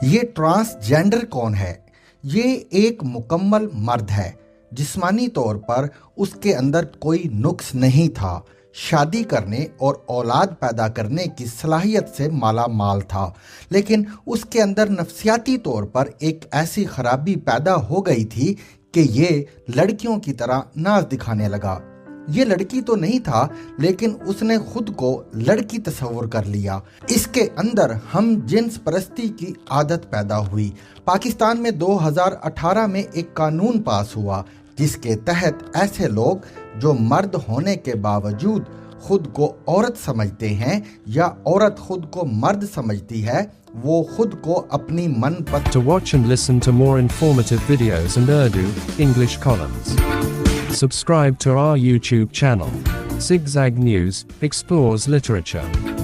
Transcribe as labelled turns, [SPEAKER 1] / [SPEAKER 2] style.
[SPEAKER 1] یہ ٹرانسجینڈر کون ہے؟ یہ ایک مکمل مرد ہے۔ جسمانی طور پر اس کے اندر کوئی نقص نہیں تھا، شادی کرنے اور اولاد پیدا کرنے کی صلاحیت سے مالا مال تھا، لیکن اس کے اندر نفسیاتی طور پر ایک ایسی خرابی پیدا ہو گئی تھی کہ یہ لڑکیوں کی طرح ناز دکھانے لگا۔ یہ لڑکی تو نہیں تھا، لیکن اس نے خود کو لڑکی تصور کر لیا۔ اس کے اندر ہم جنس پرستی کی عادت پیدا ہوئی۔ پاکستان میں 2018 میں ایک قانون پاس ہوا جس کے تحت ایسے لوگ جو مرد ہونے کے باوجود خود کو عورت سمجھتے ہیں یا عورت خود کو مرد سمجھتی ہے، وہ خود کو اپنی من پسند
[SPEAKER 2] To watch and listen to more informative videos and Urdu, English columns, subscribe to our YouTube channel. Zigzag News explores literature.